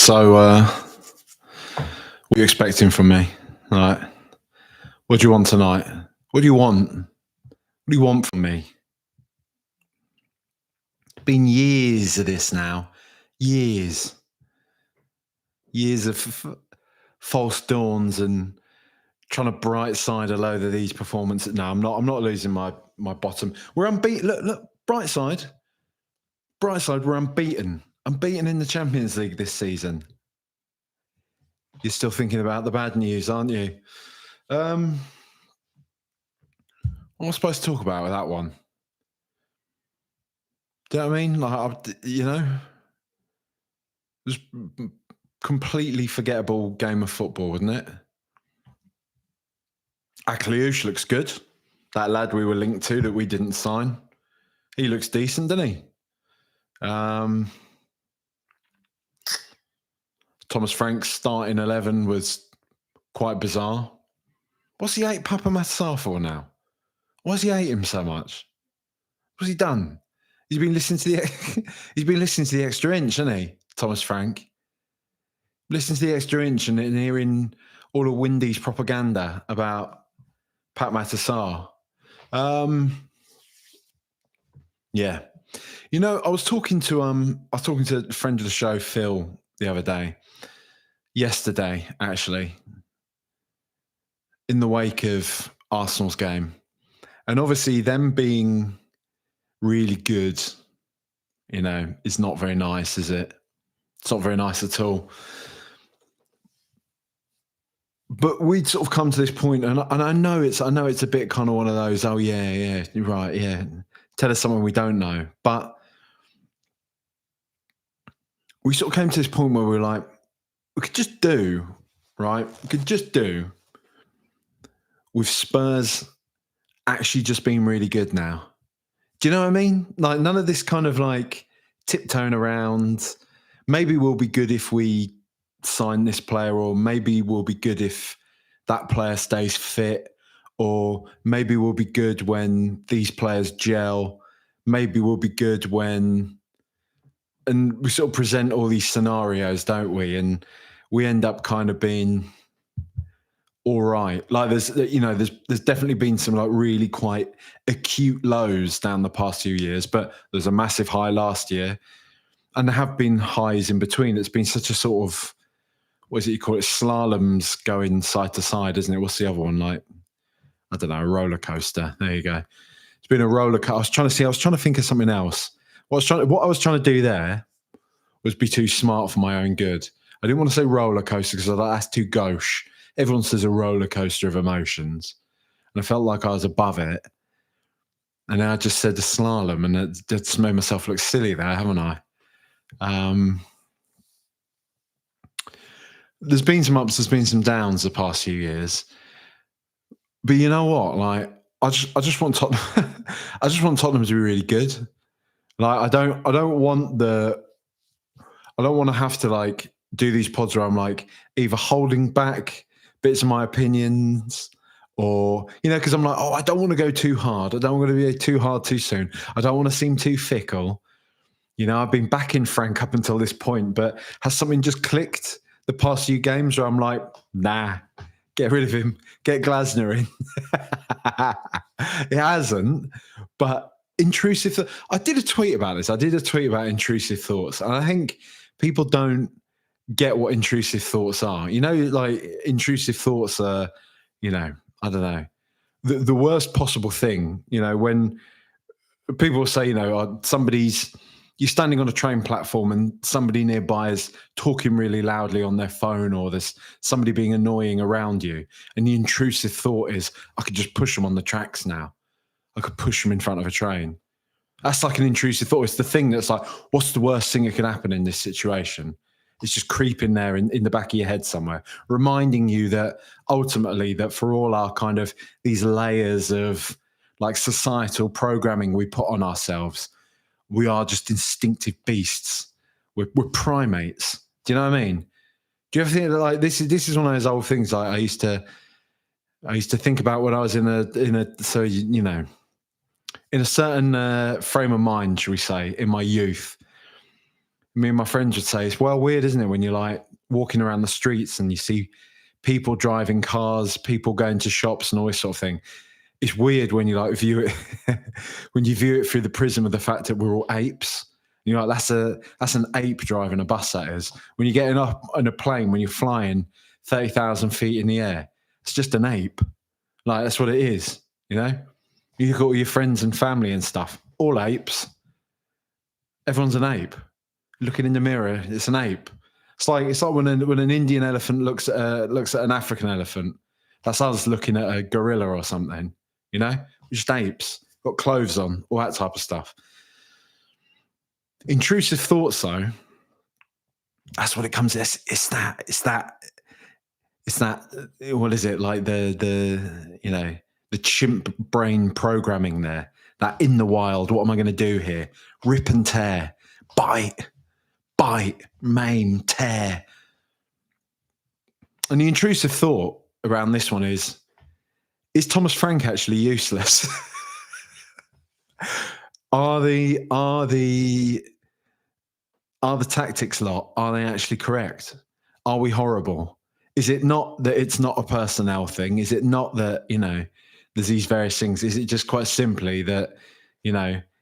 So, what are you expecting from me? Right? What do you want tonight? What do you want? What do you want from me? It's been years of this now. Years. Years of false dawns and trying to bright side a load of these performances. No, I'm not losing my bottom. We're unbeaten. Look, bright side. Bright side, we're unbeaten. Unbeaten in the Champions League this season. You're still thinking about the bad news, aren't you? What am I supposed to talk about with that one? Do you know what I mean? It was completely forgettable game of football, wasn't it? Akliouche looks good. That lad we were linked to that we didn't sign. He looks decent, doesn't he? Thomas Frank's starting 11 was quite bizarre. What's he hate Papa Massar for now? Why does he hate him so much? What's he done? He's been listening to the extra inch, hasn't he, Thomas Frank? Listening to the extra inch and hearing all of Windy's propaganda about Pat Massar. Yeah. I was talking to a friend of the show, Phil, the other day. Yesterday, actually, in the wake of Arsenal's game. And obviously them being really good, is not very nice, is it? It's not very nice at all. But we'd sort of come to this point, and I know it's a bit kind of one of those, oh yeah, you're right, yeah. Tell us something we don't know. But we sort of came to this point where we were like, we could just do, right? We could just do with Spurs actually just being really good now. Do you know what I mean? Like, none of this kind of like tiptoeing around. Maybe we'll be good if we sign this player, or maybe we'll be good if that player stays fit, or maybe we'll be good when these players gel. Maybe we'll be good when, and we sort of present all these scenarios, don't we? And we end up kind of being all right. Like there's definitely been some like really quite acute lows down the past few years, but there's a massive high last year, and there have been highs in between. It's been such a sort of, what is it you call it? Slaloms going side to side, isn't it? What's the other one like? I don't know, a roller coaster. There you go. It's been a roller coaster. I was trying to think of something else. What I was trying to do there was be too smart for my own good. I didn't want to say roller coaster because I thought that's too gauche. Everyone says a roller coaster of emotions, and I felt like I was above it. And then I just said the slalom, and it just made myself look silly there, haven't I? There's been some ups, there's been some downs the past few years. But you know what? Like, I just want Tottenham. I just want Tottenham to be really good. Like, I don't want to have to like do these pods where I'm like either holding back bits of my opinions, or because I'm like, I don't want to go too hard. I don't want to be too hard too soon. I don't want to seem too fickle. I've been backing Frank up until this point, but has something just clicked the past few games where I'm like, nah, get rid of him, get Glasner in. It hasn't, but intrusive. I did a tweet about this. I did a tweet about intrusive thoughts, and I think people don't get what intrusive thoughts are. Like intrusive thoughts are, I don't know, the worst possible thing. When people say, you're standing on a train platform and somebody nearby is talking really loudly on their phone, or there's somebody being annoying around you, and the intrusive thought is, I could just push them on the tracks now. I could push them in front of a train. That's like an intrusive thought. It's the thing that's like, what's the worst thing that can happen in this situation? It's just creeping there in the back of your head somewhere, reminding you that ultimately, that for all our kind of these layers of like societal programming we put on ourselves, we are just instinctive beasts. We're primates. Do you know what I mean? Do you ever think that like this is one of those old things like I used to think about when I was in a certain frame of mind, shall we say, in my youth. me and my friends would say it's well weird, isn't it, when you're like walking around the streets and you see people driving cars, people going to shops and all this sort of thing. It's weird when you like view it when you view it through the prism of the fact that we're all apes. You're like, that's an ape driving a bus, that is. When you're getting up on a plane, when you're flying 30,000 feet in the air, it's just an ape. Like, that's what it is, you know? You look at all your friends and family and stuff, all apes. Everyone's an ape. Looking in the mirror, it's an ape. It's like when an Indian elephant looks at an African elephant. That's us looking at a gorilla or something, you know? We're just apes, got clothes on, all that type of stuff. Intrusive thoughts, though, that's what it comes to. It's that what is it, like the chimp brain programming there, that in the wild, what am I going to do here? Rip and tear, bite, maim, tear. And the intrusive thought around this one is Thomas Frank actually useless? Are the tactics lot, are they actually correct? Are we horrible? Is it not that it's not a personnel thing? Is it not that, there's these various things? Is it just quite simply that,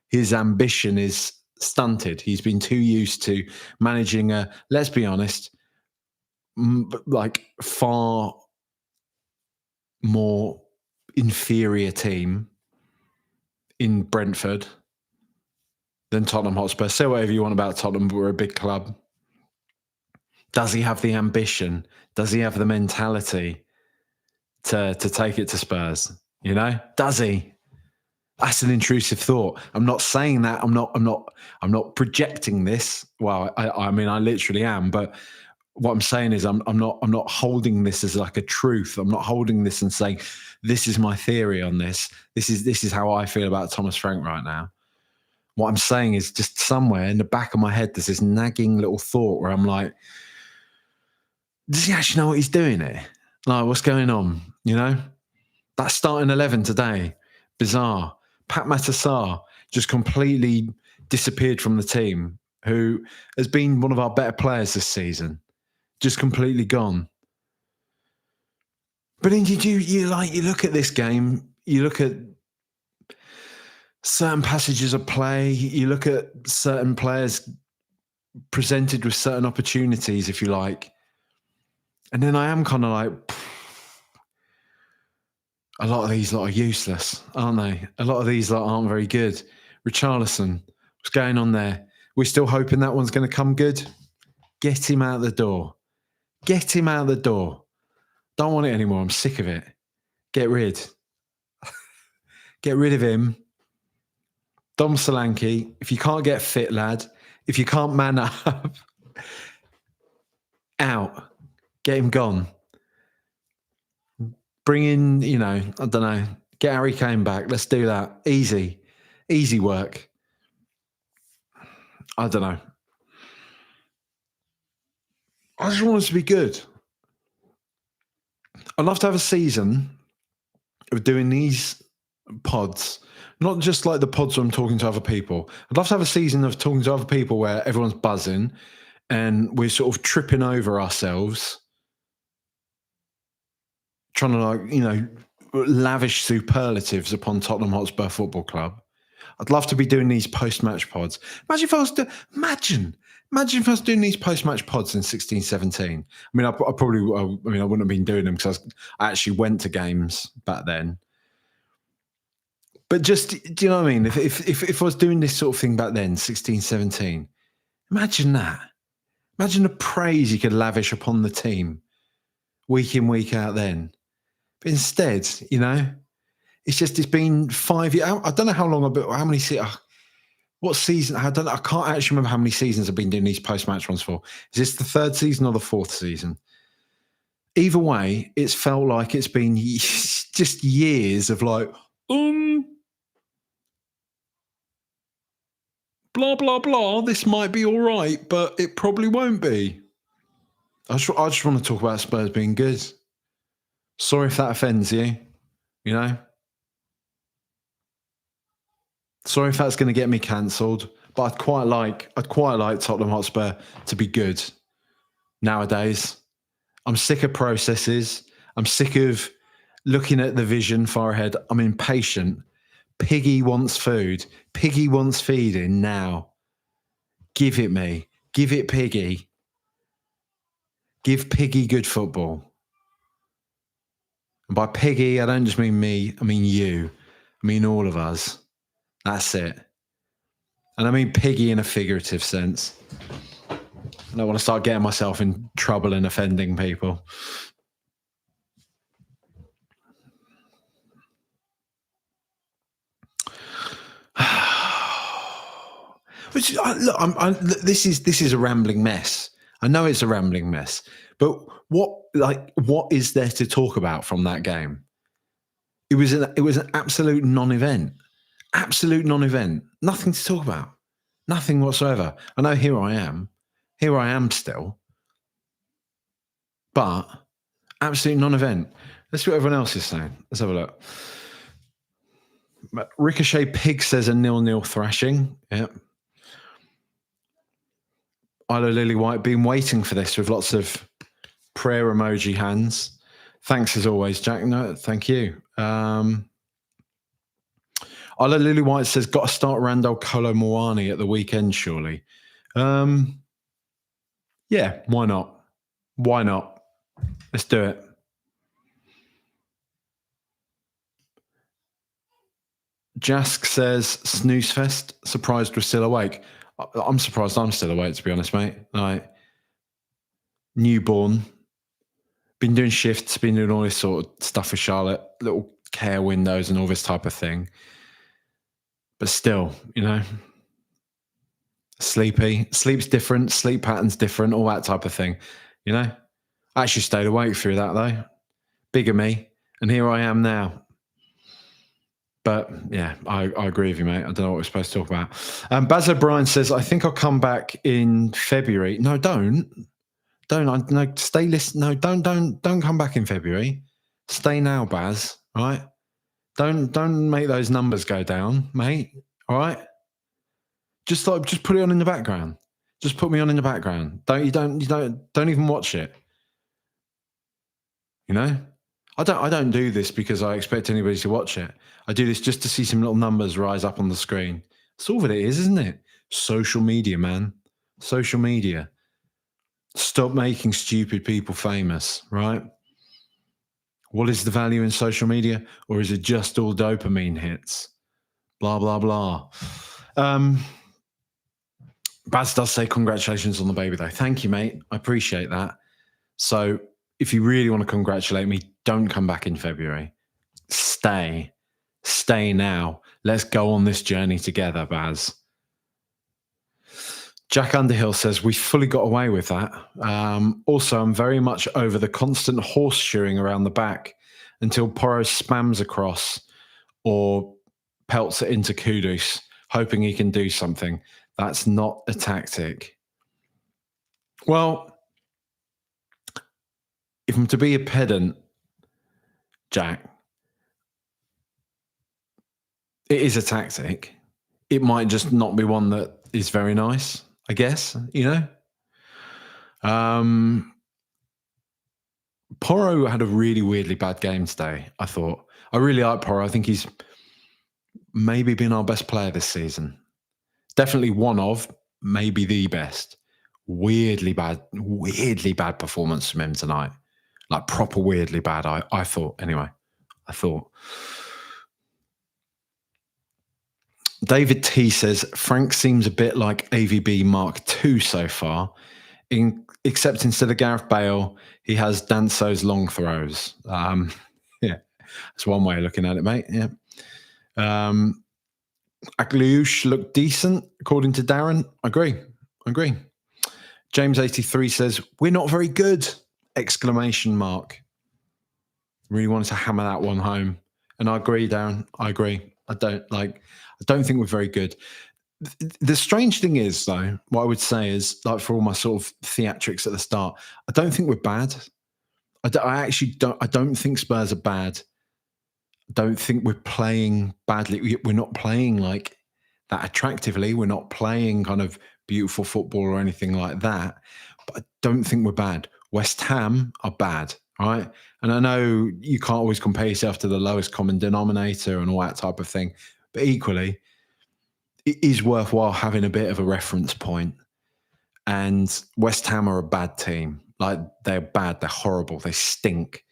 his ambition is stunted? He's been too used to managing a, let's be honest, like far more inferior team in Brentford than Tottenham Hotspur. Say whatever you want about Tottenham, but we're a big club. Does he have the ambition? Does he have the mentality to take it to Spurs? Does he? That's an intrusive thought. I'm not saying that. I'm not projecting this. Well, I mean, I literally am. But what I'm saying is, I'm not holding this as like a truth. I'm not holding this and saying this is my theory on this. This is how I feel about Thomas Frank right now. What I'm saying is, just somewhere in the back of my head, there's this nagging little thought where I'm like, does he actually know what he's doing here? Like, what's going on? That starting 11 today, bizarre. Pat Matasar just completely disappeared from the team, who has been one of our better players this season. Just completely gone. But then you look at this game, you look at certain passages of play, you look at certain players presented with certain opportunities, if you like. And then I am kind of like, a lot of these lot are useless, aren't they? A lot of these lot aren't very good. Richarlison, what's going on there? We're still hoping that one's going to come good. Get him out the door. Get him out the door. Don't want it anymore. I'm sick of it. Get rid. Get rid of him. Dom Solanke, if you can't get fit, lad, if you can't man up, out. Get him gone. Bring in, I don't know, get Harry Kane back. Let's do that. Easy. Easy work. I don't know. I just want us to be good. I'd love to have a season of doing these pods, not just like the pods where I'm talking to other people. I'd love to have a season of talking to other people where everyone's buzzing and we're sort of tripping over ourselves, trying to lavish superlatives upon Tottenham Hotspur Football Club. I'd love to be doing these post-match pods. Imagine if I was doing these post-match pods in 16, 17. I mean, I wouldn't have been doing them because I actually went to games back then. But just, do you know what I mean? If I was doing this sort of thing back then, 16, 17, imagine that. Imagine the praise you could lavish upon the team week in, week out then. But instead, it's been 5 years. I don't know how long how many what season? I can't actually remember how many seasons I've been doing these post-match ones for. Is this the third season or the fourth season? Either way, it's felt like it's been just years of like, blah, blah, blah, this might be all right, but it probably won't be. I just want to talk about Spurs being good. Sorry if that offends you, Sorry if that's going to get me cancelled. but I'd quite like Tottenham Hotspur to be good nowadays. I'm sick of processes. I'm sick of looking at the vision far ahead. I'm impatient. Piggy wants food. Piggy wants feeding now. Give it me. Give it Piggy. Give Piggy good football. And by Piggy, I don't just mean me. I mean you. I mean all of us. That's it. And I mean Piggy in a figurative sense. I don't want to start getting myself in trouble and offending people. Look, this is a rambling mess. I know it's a rambling mess, but what is there to talk about from that game? It was an absolute non-event. Absolute non-event. Nothing to talk about. Nothing whatsoever. I know here I am. Here I am still. But absolute non-event. Let's see what everyone else is saying. Let's have a look. Ricochet Pig says a 0-0 thrashing. Yep. Isla Lily White, been waiting for this with lots of prayer emoji hands. Thanks as always, Jack. No, thank you. Isla Lily White says, got to start Randall Kolo Muani at the weekend, surely. Yeah, why not? Why not? Let's do it. Jask says, snooze fest, surprised we're still awake. I'm surprised I'm still awake, to be honest, mate. Like, newborn, been doing shifts, been doing all this sort of stuff with Charlotte, little care windows and all this type of thing. But still, you know, sleepy. Sleep's different, sleep pattern's different, all that type of thing, you know. I actually stayed awake through that, though. Bigger me. And here I am now. But yeah, I agree with you, mate. I don't know what we're supposed to talk about. Baz O'Brien says, I think I'll come back in February. No, don't. No, stay listen. No, don't come back in February. Stay now, Baz. All right? Don't make those numbers go down, mate. All right? Just put it on in the background. Just put me on in the background. Don't even watch it. You know? I don't do this because I expect anybody to watch it. I do this just to see some little numbers rise up on the screen. That's all that it is, isn't it? Social media, man. Social media. Stop making stupid people famous, right? What is the value in social media? Or is it just all dopamine hits? Blah, blah, blah. Baz does say congratulations on the baby, though. Thank you, mate. I appreciate that. So if you really want to congratulate me, don't come back in February. Stay now. Let's go on this journey together, Baz. Jack Underhill says, we fully got away with that. Also, I'm very much over the constant horseshoeing around the back until Porro spams across or pelts it into Kudus, hoping he can do something. That's not a tactic. Well, if I'm to be a pedant, Jack, it is a tactic. It might just not be one that is very nice, I guess, you know? Porro had a really weirdly bad game today, I thought. I really like Porro. I think he's maybe been our best player this season. Definitely one of, maybe the best. Weirdly bad performance from him tonight. Like proper weirdly bad, I thought, anyway. I thought. David T says, Frank seems a bit like AVB Mark II so far, except instead of Gareth Bale, he has Danso's long throws. Yeah, that's one way of looking at it, mate. Yeah. Agliouche looked decent, according to Darren. I agree. James 83 says, we're not very good! Exclamation mark. Really wanted to hammer that one home. And I agree, Darren. I agree. I don't think we're very good. The strange thing is, though, what I would say is, like for all my sort of theatrics at the start, I don't think we're bad. I actually don't. I don't think Spurs are bad. I don't think we're playing badly. We're not playing like that attractively. We're not playing kind of beautiful football or anything like that. But I don't think we're bad. West Ham are bad, right? And I know you can't always compare yourself to the lowest common denominator and all that type of thing. But equally, it is worthwhile having a bit of a reference point. And West Ham are a bad team. Like, they're bad, they're horrible, they stink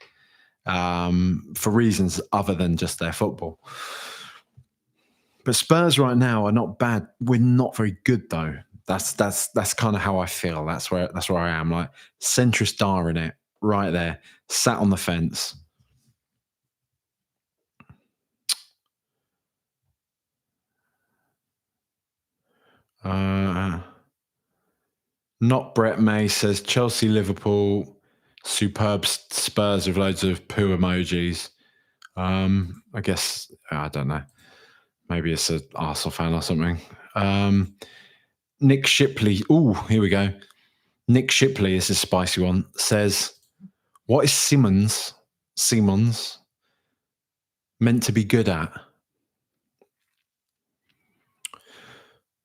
for reasons other than just their football. But Spurs right now are not bad. We're not very good though. That's kind of how I feel. That's where I am. Like, centrist Dar in it, right there, sat on the fence. Not Brett May says Chelsea, Liverpool, superb Spurs with loads of poo emojis. I guess, I don't know. Maybe it's an Arsenal fan or something. Nick Shipley. Oh, here we go. Nick Shipley is a spicy one. Says, what is Simons meant to be good at?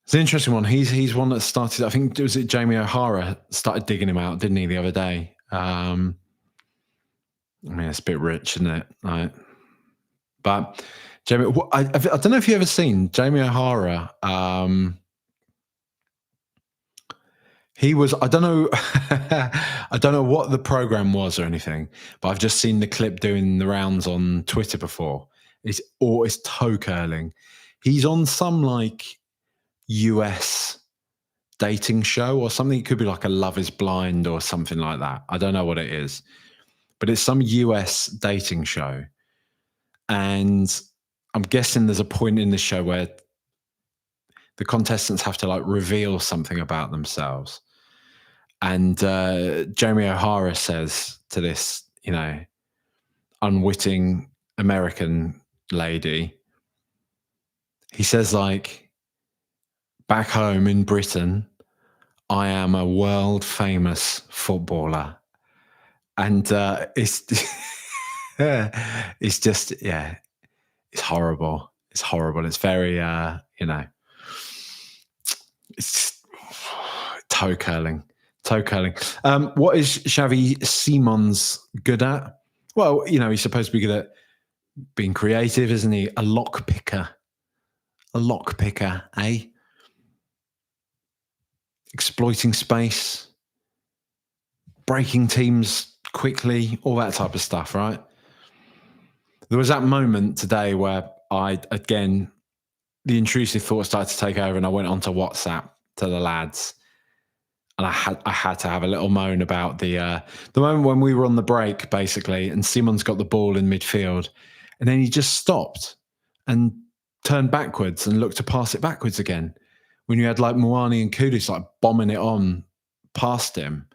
It's an interesting one. He's one that started, I think, was it Jamie O'Hara started digging him out, didn't he, the other day? I mean, it's a bit rich, isn't it? Right. But Jamie, I don't know if you've ever seen Jamie O'Hara. He was, I don't know, I don't know what the program was or anything, but I've just seen the clip doing the rounds on Twitter before. It's toe curling. He's on some like US dating show or something. It could be like a Love is Blind or something like that. I don't know what it is, but it's some US dating show. And I'm guessing there's a point in the show where the contestants have to like reveal something about themselves. And Jamie O'Hara says to this, unwitting American lady, he says, like, back home in Britain, I am a world famous footballer. And it's it's just, it's horrible. It's horrible. It's very, it's toe curling. What is Xavi Simons good at? Well, he's supposed to be good at being creative, isn't he? A lock picker, eh? Exploiting space, breaking teams quickly, all that type of stuff, right? There was that moment today where the intrusive thought started to take over, and I went onto WhatsApp to the lads, and I had to have a little moan about the moment when we were on the break, basically, and Simon's got the ball in midfield, and then he just stopped and turned backwards and looked to pass it backwards again. When you had like Moani and Kudus like bombing it on past him,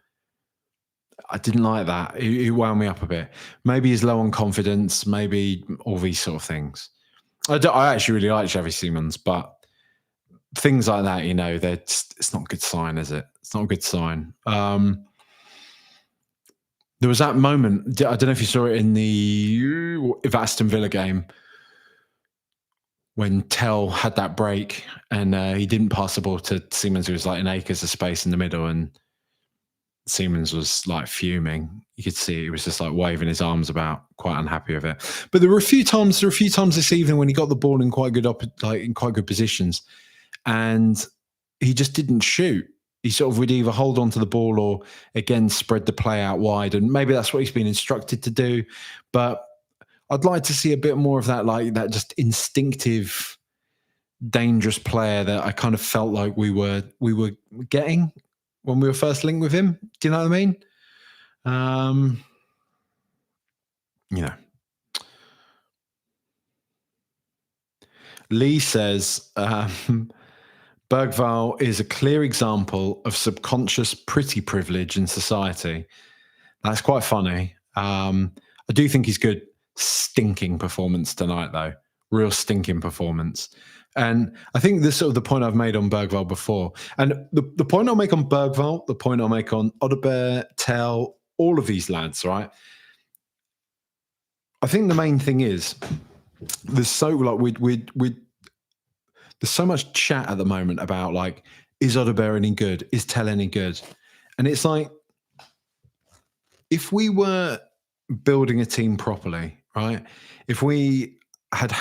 I didn't like that. It wound me up a bit. Maybe he's low on confidence, maybe all these sort of things. I actually really like Xavi Simons, but things like that, it's not a good sign, is it? It's not a good sign. There was that moment, I don't know if you saw it in the Aston Villa game, when Tell had that break and he didn't pass the ball to Simons, who was like an acres of space in the middle, and Simons was like fuming. You could see he was just like waving his arms about, quite unhappy with it. But there were a few times this evening when he got the ball in quite good positions, and he just didn't shoot. He sort of would either hold on to the ball or again spread the play out wide, and maybe that's what he's been instructed to do. But I'd like to see a bit more of that, like that just instinctive, dangerous player that I kind of felt like we were getting when we were first linked with him. Do you know what I mean? Lee says, Bergvall is a clear example of subconscious pretty privilege in society. That's quite funny. I do think he's good. Stinking performance tonight, though. Real stinking performance. And I think this is sort of the point I've made on Bergvall before. And the point I'll make on Bergvall, the point I'll make on Odobert, Tell, all of these lads, right? I think the main thing is there's there's so much chat at the moment about like, is Odegaard any good? Is Tell any good? And it's like, if we were building a team properly, right? If we had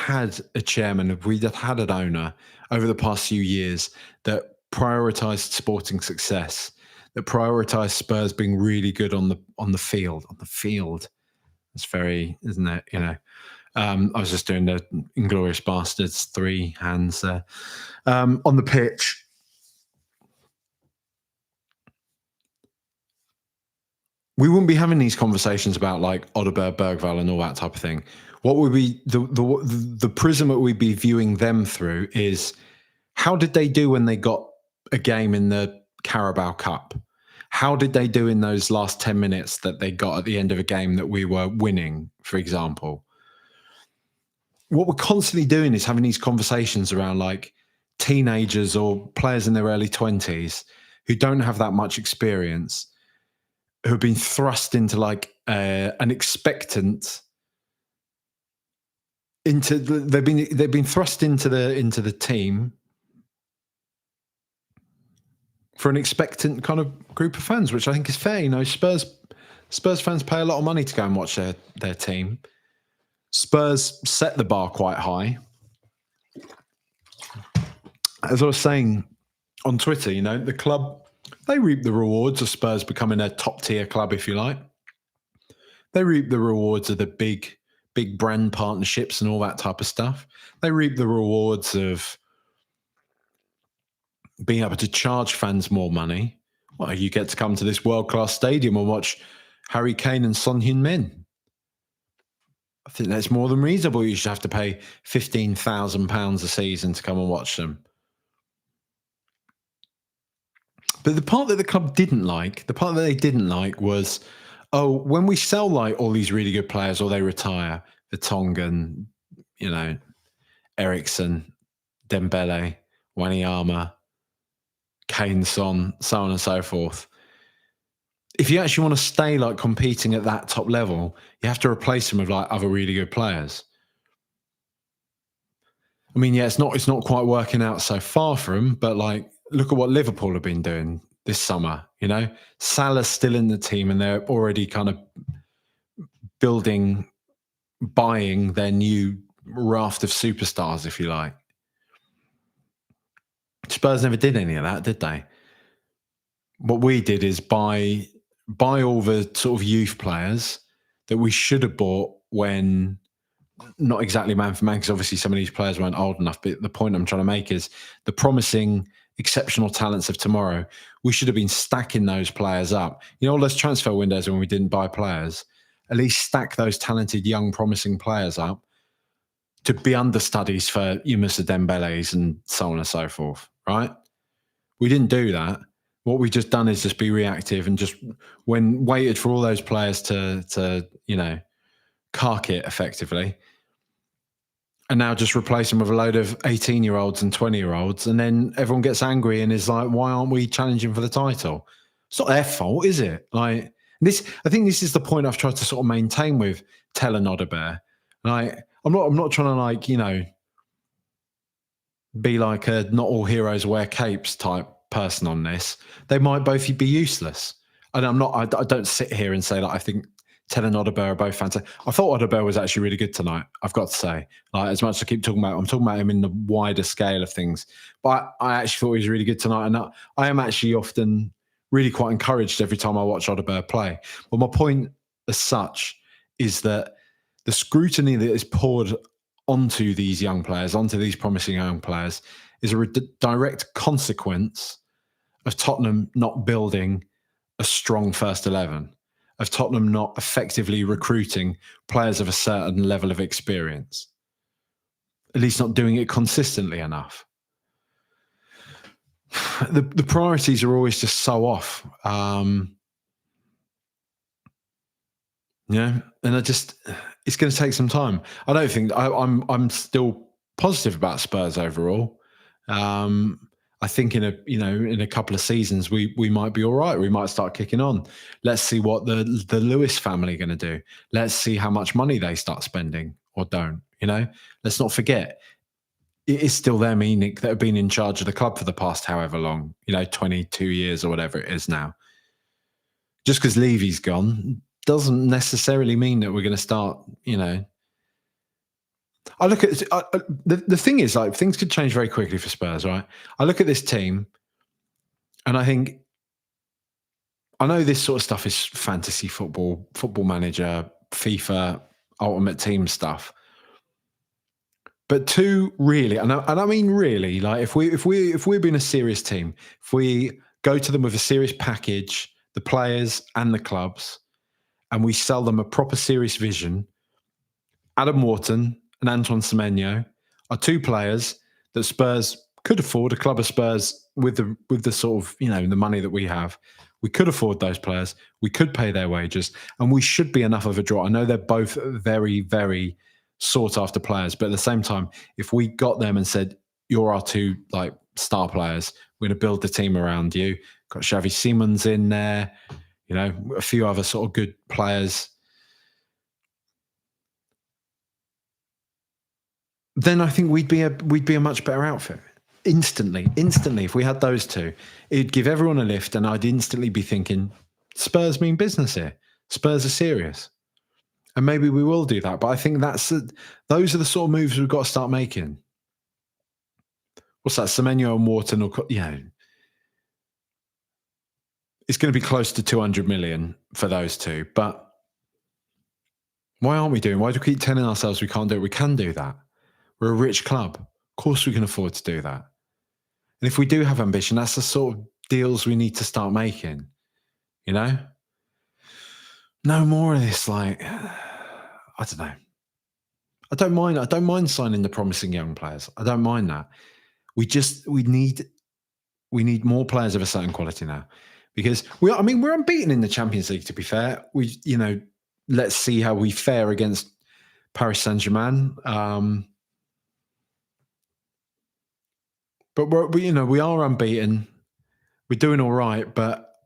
a chairman, if we had an owner over the past few years that prioritized sporting success, that prioritized Spurs being really good on the field. On the field, it's very, isn't it? You know, I was just doing the Inglorious Bastards 3 hands there. On the pitch, we wouldn't be having these conversations about like Odegaard, Bergvall, and all that type of thing. What would be the prism that we'd be viewing them through is how did they do when they got a game in the Carabao Cup? How did they do in those last 10 minutes that they got at the end of a game that we were winning, for example? What we're constantly doing is having these conversations around like teenagers or players in their early 20s who don't have that much experience, who have been thrust into like an expectant into they've been thrust into the team for an expectant kind of group of fans, which I think is fair. You know, Spurs fans pay a lot of money to go and watch their team. Spurs set the bar quite high. As I was saying on Twitter, you know, the club, they reap the rewards of Spurs becoming a top tier club, if you like. They reap the rewards of the big brand partnerships and all that type of stuff. They reap the rewards of being able to charge fans more money. Well, you get to come to this world-class stadium and watch Harry Kane and Son Heung-min. I think that's more than reasonable. You should have to pay £15,000 a season to come and watch them. But the part that the club didn't like, the part that they didn't like was, oh, when we sell like all these really good players or they retire, Vertonghen, you know, Eriksen, Dembele, Wanyama, Kane, Son, so on and so forth. If you actually want to stay like competing at that top level, you have to replace them with like other really good players. I mean, yeah, it's not quite working out so far for them, but like, look at what Liverpool have been doing this summer. You know, Salah's still in the team, and they're already kind of buying their new raft of superstars, if you like. Spurs never did any of that, did they? What we did is buy all the sort of youth players that we should have bought when, not exactly man for man, because obviously some of these players weren't old enough. But the point I'm trying to make is the promising, exceptional talents of tomorrow, we should have been stacking those players up. You know, all those transfer windows when we didn't buy players, at least stack those talented, young, promising players up to be understudies for Mr. Dembele's and so on and so forth, right? We didn't do that. What we've just done is just be reactive and just waited for all those players to you know, cark it effectively, and now just replace them with a load of 18-year-olds and 20-year-olds, and then everyone gets angry and is like, why aren't we challenging for the title? It's not their fault, is it? Like this, I think this is the point I've tried to sort of maintain with Tell and Odegaard. Like, I'm not trying to like, you know, be like a not all heroes wear capes type person on this. They might both be useless. And I don't sit here and say that I think Tell and Odegaard are both fantastic. I thought Odegaard was actually really good tonight, I've got to say. Like, as much as I keep talking about, I'm talking about him in the wider scale of things. But I actually thought he was really good tonight. And I am actually often really quite encouraged every time I watch Odegaard play. But my point as such is that the scrutiny that is poured onto these young players, onto these promising young players, is a direct consequence of Tottenham not building a strong first 11, of Tottenham not effectively recruiting players of a certain level of experience, at least not doing it consistently enough. The priorities are always just so off. Yeah, and it's going to take some time. I don't think I'm still positive about Spurs overall. I think in a couple of seasons we might be all right. We might start kicking on. Let's see what the Lewis family are going to do. Let's see how much money they start spending or don't. You know, let's not forget it is still them, Enoch, that have been in charge of the club for the past however long, 22 years or whatever it is now. Just because Levy's gone doesn't necessarily mean that we're going to start, I look at the thing is, like, things could change very quickly for Spurs, right? I look at this team and I think, I know this sort of stuff is fantasy football manager, FIFA, ultimate team stuff. But to really, and I mean really, like if we're being a serious team, if we go to them with a serious package, the players and the clubs, and we sell them a proper serious vision, Adam Wharton and Antoine Semenyo are two players that Spurs could afford. A club of Spurs with the sort of the money that we have, we could afford those players. We could pay their wages, and we should be enough of a draw. I know they're both very, very sought after players, but at the same time, if we got them and said, "You're our two star players, we're going to build the team around you." Got Xavi Simons in there, a few other sort of good players. Then I think we'd be a much better outfit. Instantly, if we had those two, it'd give everyone a lift, and I'd instantly be thinking, Spurs mean business here. Spurs are serious. And maybe we will do that. But I think those are the sort of moves we've got to start making. What's that? Semenyo and Wharton, it's going to be close to 200 million for those two. But why aren't we doing? Why do we keep telling ourselves we can't do it? We can do that. We're a rich club. Of course we can afford to do that. And if we do have ambition, that's the sort of deals we need to start making. No more of this, I don't know. I don't mind signing the promising young players. I don't mind that. We need more players of a certain quality now, because we're unbeaten in the Champions League. To be fair, let's see how we fare against Paris Saint-Germain. But we are unbeaten. We're doing all right, but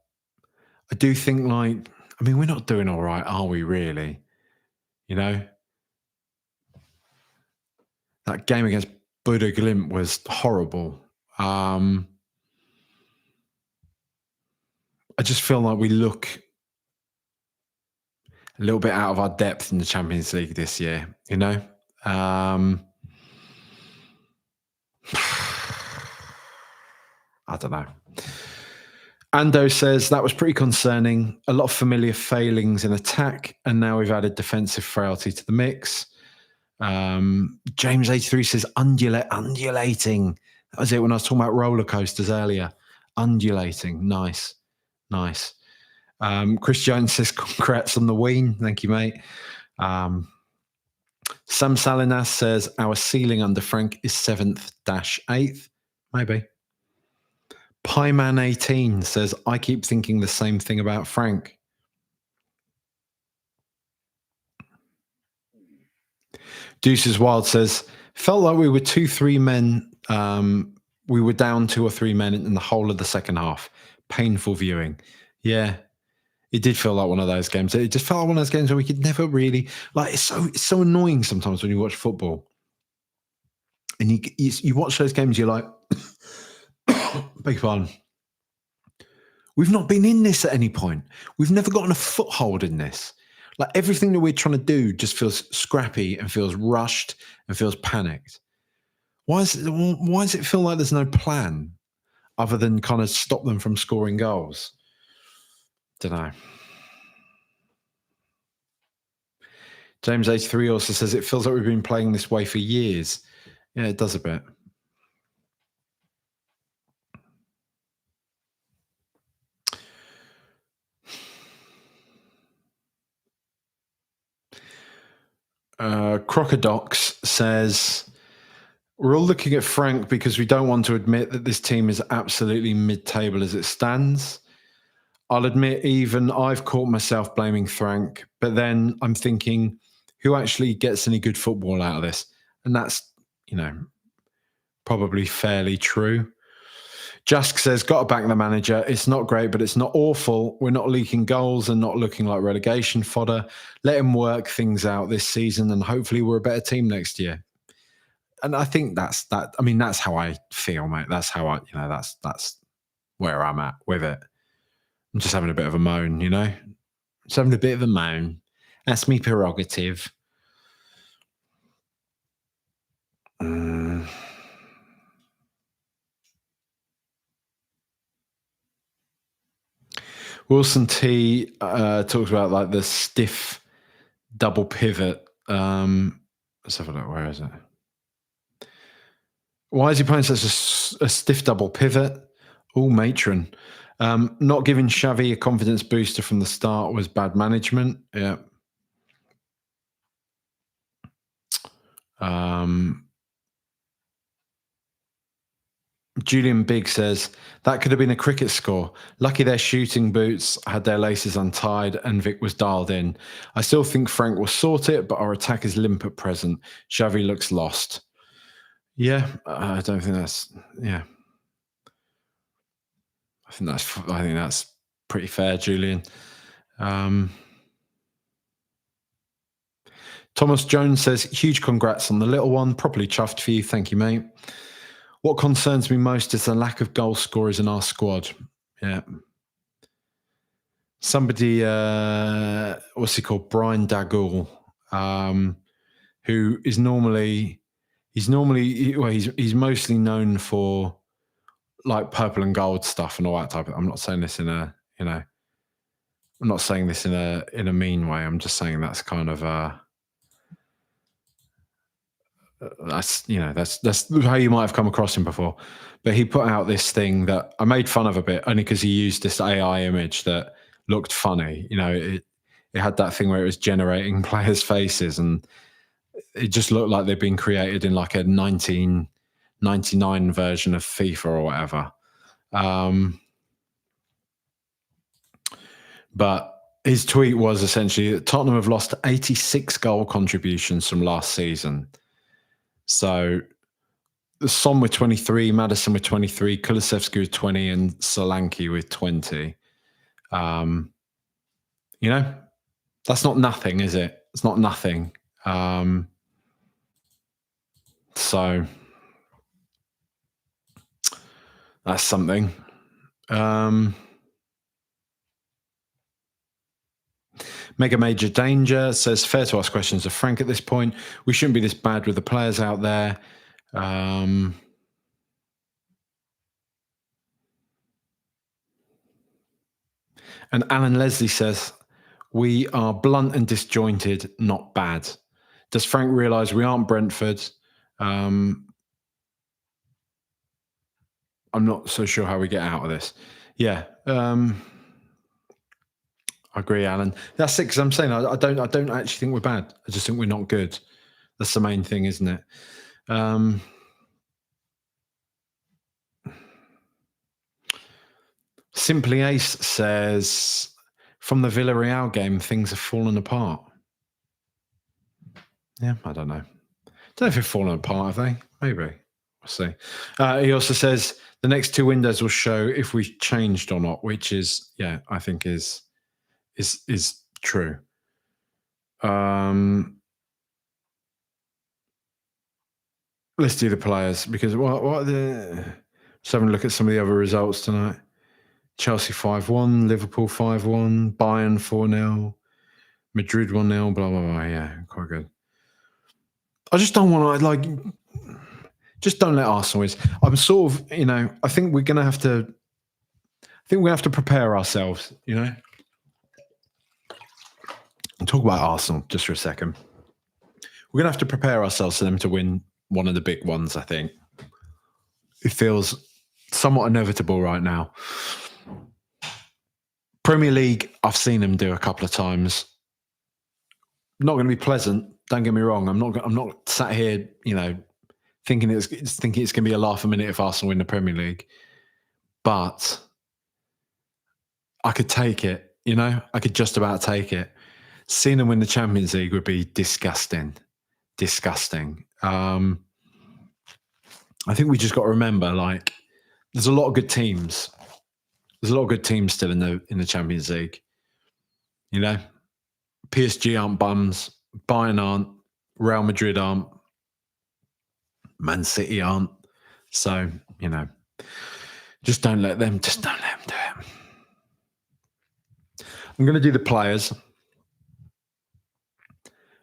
I do think we're not doing all right, are we really? That game against Bodo Glimt was horrible. I just feel like we look a little bit out of our depth in the Champions League this year, I don't know. Ando says that was pretty concerning. A lot of familiar failings in attack, and now we've added defensive frailty to the mix. James 83 says undulating. That was it when I was talking about roller coasters earlier. Undulating. Nice. Chris Jones says congrats on the win. Thank you, mate. Sam Salinas says our ceiling under Frank is 7th-8th. Maybe. Pieman18 says, I keep thinking the same thing about Frank. Deuces Wild says, felt like we were 2-3 men. We were down 2 or 3 men in the whole of the second half. Painful viewing. Yeah, it did feel like one of those games. It just felt like one of those games where we could never really, it's so annoying sometimes when you watch football. And you watch those games, you're like, beg your pardon. We've not been in this at any point. We've never gotten a foothold in this. Everything that we're trying to do just feels scrappy and feels rushed and feels panicked. Why does it feel like there's no plan other than kind of stop them from scoring goals? Don't know. James 83 also says it feels like we've been playing this way for years. Yeah, it does a bit. Crocodox says, we're all looking at Frank because we don't want to admit that this team is absolutely mid-table as it stands. I'll admit even I've caught myself blaming Frank, but then I'm thinking, who actually gets any good football out of this? And that's, probably fairly true. Jask says, got to back the manager. It's not great, but it's not awful. We're not leaking goals and not looking like relegation fodder. Let him work things out this season, and hopefully we're a better team next year. and I think that's that. I mean, that's how I feel, mate. That's how that's where I'm at with it. I'm just having a bit of a moan, Just having a bit of a moan. That's me prerogative. Mm. Wilson T talks about like the stiff double pivot. Let's have a look. Where is it? Why is he playing such a stiff double pivot? Oh, matron. Not giving Xavi a confidence booster from the start was bad management. Yeah. Julian Big says that could have been a cricket score. Lucky their shooting boots had their laces untied and Vic was dialed in. I still think Frank will sort it, but our attack is limp at present. Xavi looks lost. Yeah, I don't think that's. Yeah, I think that's pretty fair, Julian. Thomas Jones says, huge congrats on the little one. Properly chuffed for you. Thank you, mate. What concerns me most is the lack of goal scorers in our squad. Yeah. Somebody, what's he called? Brian Dagul, who is normally, he's mostly known for like purple and gold stuff and all that type of. I'm not saying this in a, I'm not saying this in a mean way. I'm just saying that's kind of that's how you might have come across him before. But he put out this thing that I made fun of a bit only because he used this AI image that looked funny. It had that thing where it was generating players' faces and it just looked like they'd been created in like a 1999 version of FIFA or whatever. But his tweet was essentially that Tottenham have lost 86 goal contributions from last season. So Son with 23, Maddison with 23, Kulusevski with 20, and Solanke with 20. That's not nothing, is it? It's not nothing. So that's something. Mega Major Danger says, fair to ask questions of Frank at this point. We shouldn't be this bad with the players out there. And Alan Leslie says, we are blunt and disjointed, not bad. Does Frank realise we aren't Brentford? I'm not so sure how we get out of this. Yeah. I agree, Alan. That's it, because I'm saying I don't actually think we're bad. I just think we're not good. That's the main thing, isn't it? Simply Ace says, from the Villarreal game, things have fallen apart. Yeah, I don't know. Don't know if they've fallen apart, have they? Maybe. We'll see. He also says the next two windows will show if we've changed or not, which is, yeah, I think is true. Let's do the players, because what are the? Just having a look at some of the other results tonight. Chelsea 5-1, Liverpool 5-1, Bayern 4-0, Madrid 1-0, blah, blah, blah. Yeah, quite good. I just don't want to, just don't let Arsenal win. I'm sort of, I think we're going to have to, prepare ourselves, And talk about Arsenal just for a second. We're going to have to prepare ourselves for them to win one of the big ones, I think. It feels somewhat inevitable right now. Premier League, I've seen them do a couple of times. Not going to be pleasant. Don't get me wrong. I'm not sat here, thinking it's going to be a laugh a minute if Arsenal win the Premier League. But I could take it. I could just about take it. Seeing them win the Champions League would be disgusting. Disgusting. I think we just got to remember, there's a lot of good teams. There's a lot of good teams still in the Champions League. PSG aren't bums. Bayern aren't. Real Madrid aren't. Man City aren't. So, just don't let them do it. I'm going to do the players.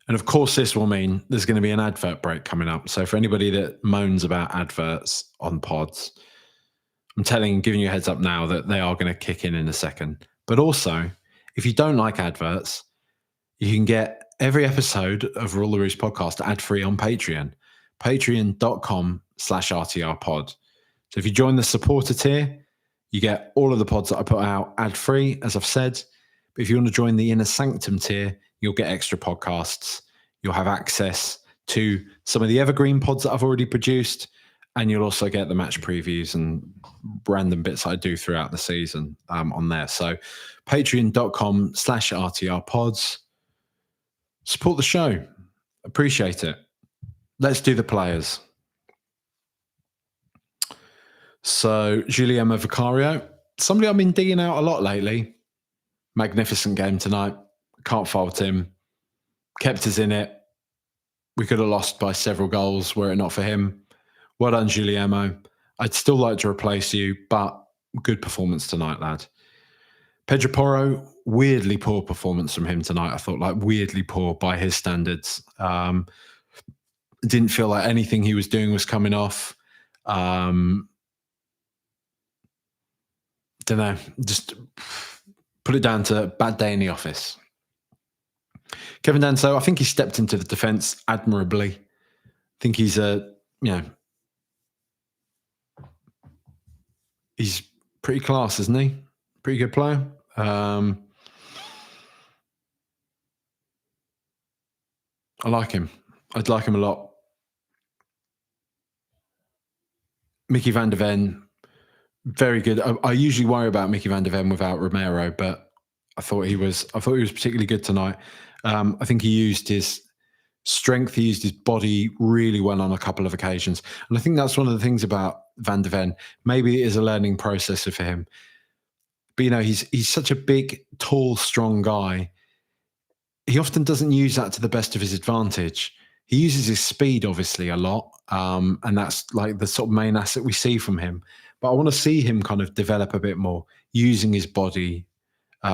And of course, this will mean there's going to be an advert break coming up. So for anybody that moans about adverts on pods, I'm giving you a heads up now that they are going to kick in a second. But also, if you don't like adverts, you can get every episode of Rule the Roost podcast ad-free on Patreon, patreon.com/RTRpod. So if you join the supporter tier, you get all of the pods that I put out ad-free, as I've said. But if you want to join the Inner Sanctum tier, you'll get extra podcasts. You'll have access to some of the evergreen pods that I've already produced, and you'll also get the match previews and random bits I do throughout the season on there. So patreon.com/RTRpods. Support the show. Appreciate it. Let's do the players. So Guglielmo Vicario, somebody I've been digging out a lot lately. Magnificent game tonight. Can't fault him. Kept us in it. We could have lost by several goals were it not for him. Well done, Guglielmo. I'd still like to replace you, but good performance tonight, lad. Pedro Porro, weirdly poor performance from him tonight. I thought, weirdly poor by his standards. Didn't feel like anything he was doing was coming off. Don't know. Just put it down to a bad day in the office. Kevin Danso, I think he stepped into the defence admirably. I think he's he's pretty class, isn't he? Pretty good player. I like him. I'd like him a lot. Mickey van der Ven, very good. I usually worry about Mickey van der Ven without Romero, but I thought he was particularly good tonight. I think he used his strength, he used his body really well on a couple of occasions. And I think that's one of the things about Van der Ven. Maybe it is a learning process for him. But, he's such a big, tall, strong guy. He often doesn't use that to the best of his advantage. He uses his speed, obviously, a lot. And that's like the sort of main asset we see from him. But I want to see him kind of develop a bit more, using his body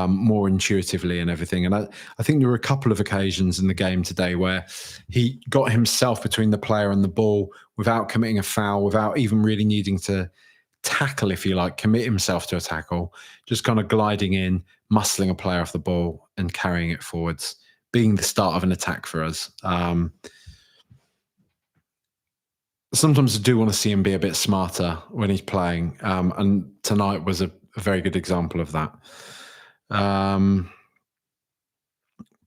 more intuitively and everything. And I think there were a couple of occasions in the game today where he got himself between the player and the ball without committing a foul, without even really needing to tackle, if you like, commit himself to a tackle, just kind of gliding in, muscling a player off the ball and carrying it forwards, being the start of an attack for us. Sometimes I do want to see him be a bit smarter when he's playing. And tonight was a very good example of that.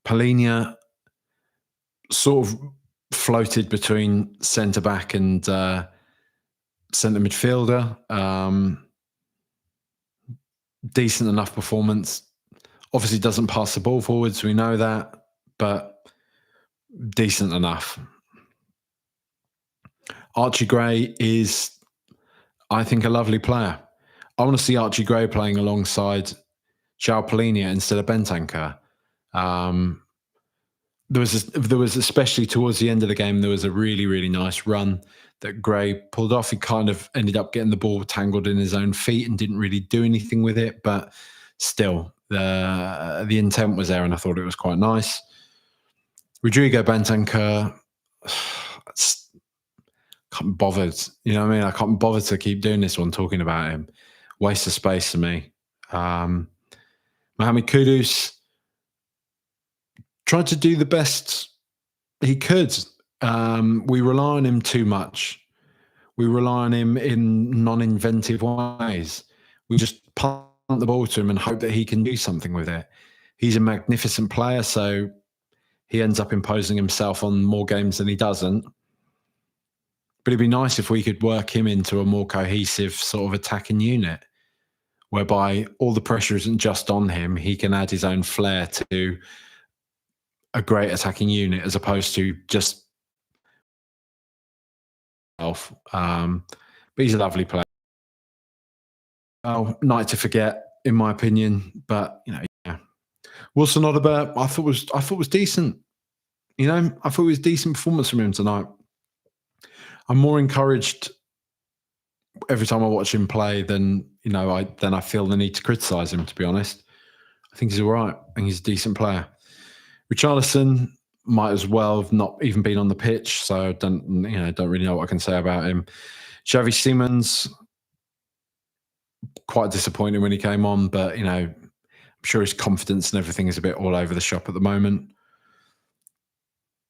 Palhinha sort of floated between centre-back and centre midfielder. Decent enough performance. Obviously doesn't pass the ball forwards, we know that, but decent enough. Archie Gray is, I think, a lovely player. I want to see Archie Gray playing alongside João Palhinha instead of Bentancur. There was especially towards the end of the game, there was a really, really nice run that Gray pulled off. He kind of ended up getting the ball tangled in his own feet and didn't really do anything with it, but still, the intent was there, and I thought it was quite nice. Rodrigo Bentancur, can't be bothered. You know what I mean? I can't be bothered to keep doing this one, talking about him. Waste of space for me. Mohamed Kudus tried to do the best he could. We rely on him too much. We rely on him in non-inventive ways. We just punt the ball to him and hope that he can do something with it. He's a magnificent player, so he ends up imposing himself on more games than he doesn't. But it'd be nice if we could work him into a more cohesive sort of attacking unit, whereby all the pressure isn't just on him. He can add his own flair to a great attacking unit, as opposed to just self. But he's a lovely player. Oh, night to forget, in my opinion. But yeah. Wilson Odobert, I thought was decent. I thought it was decent performance from him tonight. I'm more encouraged every time I watch him play than I feel the need to criticise him. To be honest, I think he's all right. I think he's a decent player. Richarlison might as well have not even been on the pitch, so I don't really know what I can say about him. Xavi Simons, quite disappointing when he came on, but I'm sure his confidence and everything is a bit all over the shop at the moment.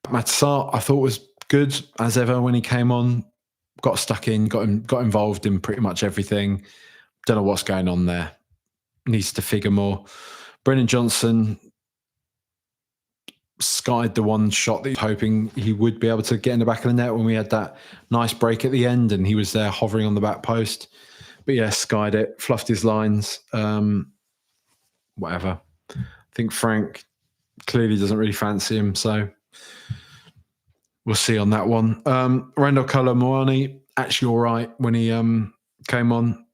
Matsart, I thought was good as ever when he came on. Got stuck in, got involved in pretty much everything. Don't know what's going on there. Needs to figure more. Brennan Johnson skied the one shot that he was hoping he would be able to get in the back of the net when we had that nice break at the end, and he was there hovering on the back post. But yeah, skied it, fluffed his lines. Whatever. I think Frank clearly doesn't really fancy him, so we'll see on that one. Randall Kolo-Muani, actually all right when he came on.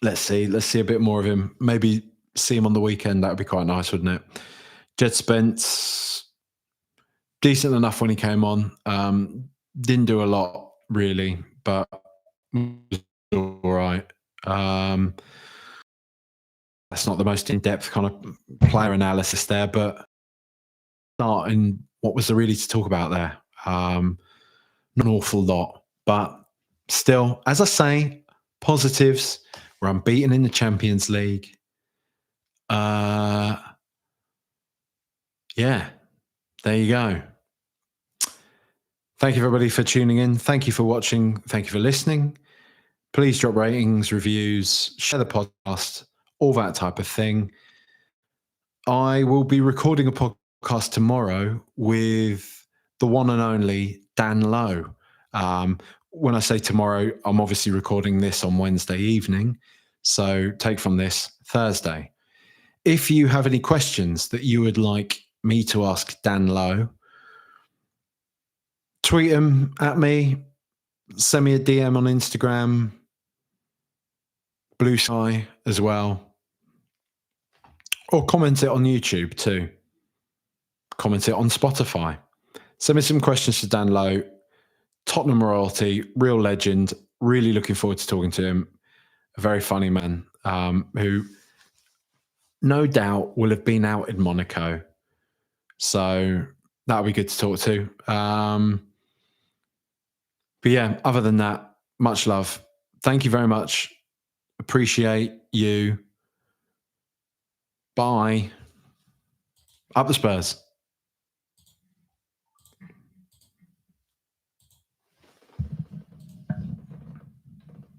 Let's see a bit more of him. Maybe see him on the weekend. That would be quite nice, wouldn't it? Jed Spence, decent enough when he came on. Didn't do a lot really, but was all right. That's not the most in-depth kind of player analysis there, but starting, what was there really to talk about there? Not an awful lot, but still, as I say, positives. We're unbeaten in the Champions League. Yeah, there you go. Thank you, everybody, for tuning in. Thank you for watching. Thank you for listening. Please drop ratings, reviews, share the podcast, all that type of thing. I will be recording a podcast tomorrow with the one and only Dan Lowe. When I say tomorrow, I'm obviously recording this on Wednesday evening. So take from this Thursday. If you have any questions that you would like me to ask Dan Lowe, tweet them at me, send me a DM on Instagram, Blue Sky as well, or comment it on YouTube too. Comment it on Spotify. Send me some questions to Dan Lowe, Tottenham royalty, real legend. Really looking forward to talking to him. A very funny man who no doubt will have been out in Monaco. So that'll be good to talk to. But yeah, other than that, much love. Thank you very much. Appreciate you. Bye. Up the Spurs.